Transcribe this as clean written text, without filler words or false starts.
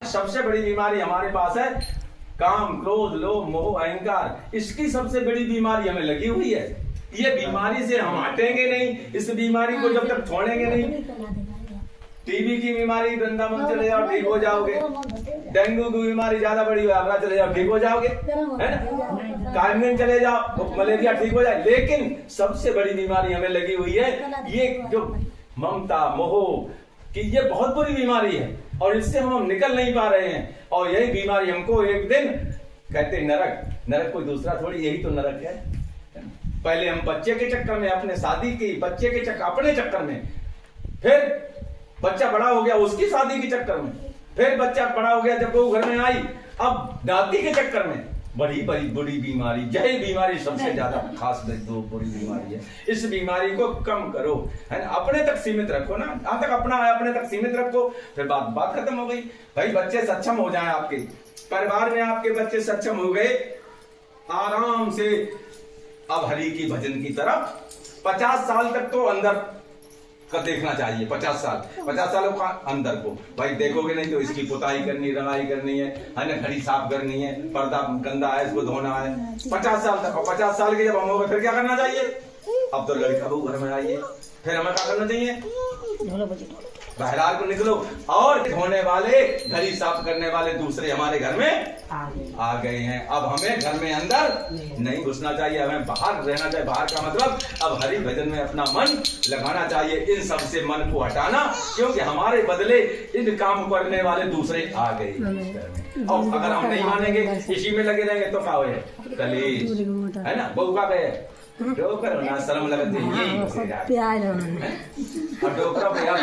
सबसे बड़ी बीमारी हमारे पास है काम, क्रोध, लोभ, मोह, अहंकार। इसकी सबसे बड़ी बीमारी हमें लगी हुई है। ये बीमारी से हम हटेंगे नहीं, इस बीमारी को जब तक छोड़ेंगे नहीं। टीबी की बीमारी वृंदावन चले जाओ ठीक हो जाओगे, डेंगू की बीमारी ज्यादा बड़ी आगरा चले जाओ ठीक हो जाओगे, है ना, कार्नियन चले जाओ मलेरिया ठीक हो जाए। लेकिन सबसे बड़ी बीमारी हमें लगी हुई है ये जो ममता, मोह कि ये बहुत बुरी बीमारी है और इससे हम निकल नहीं पा रहे हैं। और यही बीमारी हमको एक दिन कहते नरक, नरक कोई दूसरा थोड़ी, यही तो नरक है। पहले हम बच्चे के चक्कर में, अपने शादी की, बच्चे के चक्कर, अपने चक्कर में, फिर बच्चा बड़ा हो गया उसकी शादी के चक्कर में, फिर बच्चा बड़ा हो गया जब वो घर में आई, अब नाती के चक्कर में। बड़ी बड़ी बुरी बीमारी, यही बीमारी सबसे ज्यादा खास दो बुरी बीमारी है। इस बीमारी को कम करो, है ना, अपने तक सीमित रखो ना, जहां तक अपना है अपने तक सीमित रखो, फिर बात खत्म हो गई। भाई बच्चे सक्षम हो जाएं, आपके परिवार में आपके बच्चे सक्षम हो गए, आराम से अब हरि की भजन की तरफ 50 साल तक तो अंदर का देखना चाहिए। 50 सालों का अंदर को भाई देखोगे नहीं तो इसकी पुताई करनी, रंगाई करनी है ना, घड़ी साफ करनी है, पर्दा गंदा है इसको धोना है। 50 साल तक, और 50 साल के जब हम हो गए फिर क्या करना चाहिए? अब तो लड़का बहू घर में आइए, फिर हमें क्या करना चाहिए? बहराल को निकलो और धोने वाले, घड़ी साफ करने वाले दूसरे हमारे घर में आ गए हैं। अब हमें घर में अंदर नहीं घुसना चाहिए, हमें बाहर रहना चाहिए। बाहर का मतलब अब हरि भजन में अपना मन लगाना चाहिए, इन सब से मन को हटाना, क्योंकि हमारे बदले इन काम करने वाले दूसरे आ गए। और अगर हम नहीं मानेंगे, इसी में लगे रहेंगे तो क्या हो कलेश, है ना। बहू का गए डोकर ना शर्म लगते ये प्यार और डोकरा प्यार